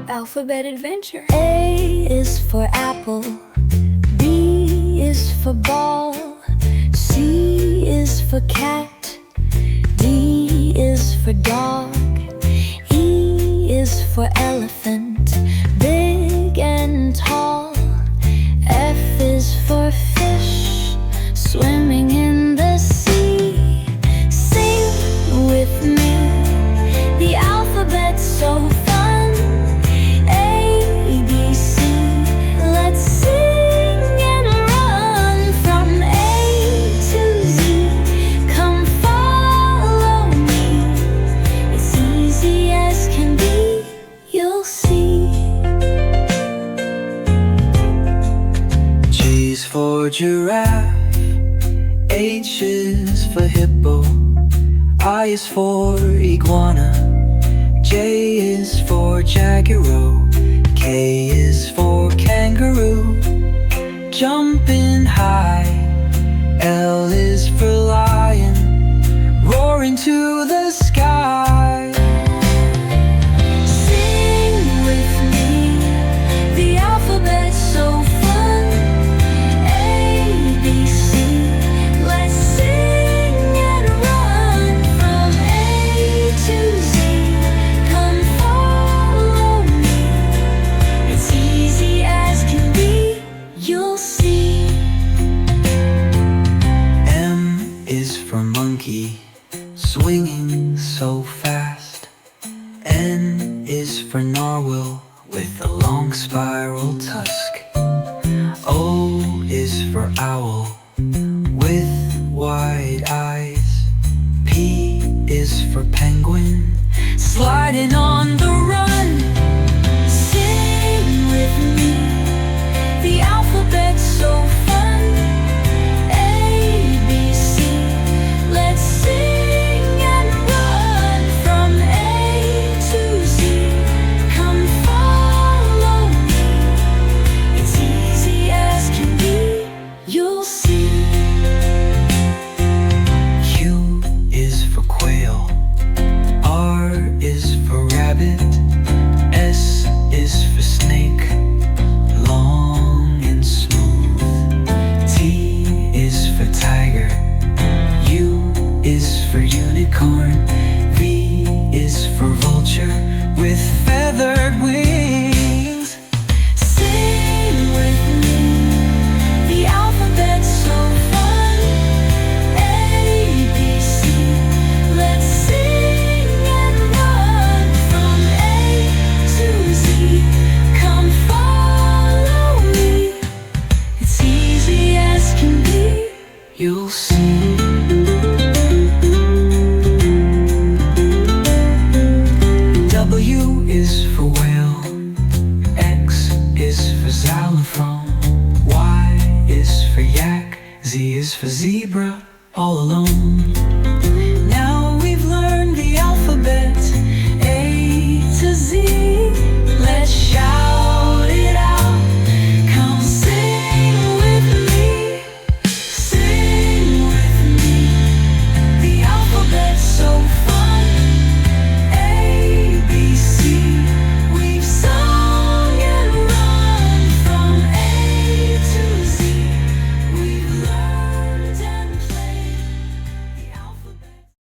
alphabet adventure. A is for apple, B is for ball, C is for cat, D is for dog, E is for elephant, big and tall, F is for fish, swimming in the sea. Sing with me, the alphabet's so fun. A, B, C, let's sing and run from A to Z. Come follow me, it's easy as can be, you'll see. G is for giraffe, H is for hippo, I is for iguana, J is for jaguar, K is for kangaroo. Jumping high, L is for lion, roaring to the sky. Sing with me, the alphabet's so fun. A, B, C, let's sing and run from A to Z. Come follow me, it's easy as can be, you'll see. M is for monkey, swinging so fast. N is for narwhal, with a long spiral tusk. O is for owl, with wide eyes. P is for penguin, sliding on the run. Sing with me, the alphabet's so fun. A, B, C, let's sing and run from A to Z. Come follow me, it's easy as can be, you'll see. Q is for quail, R is for rabbit, S is for snake, long and smooth. T is for tiger, U is for unicorn, V is for vulture, with feathered wings. Sing with me, the alphabet's so fun. A, B, C, let's sing and run from A to Z. Come follow me, it's easy as can be, You'll see. W is for whale, X is for xylophone, Y is for yak, Z is for zebra, all alone.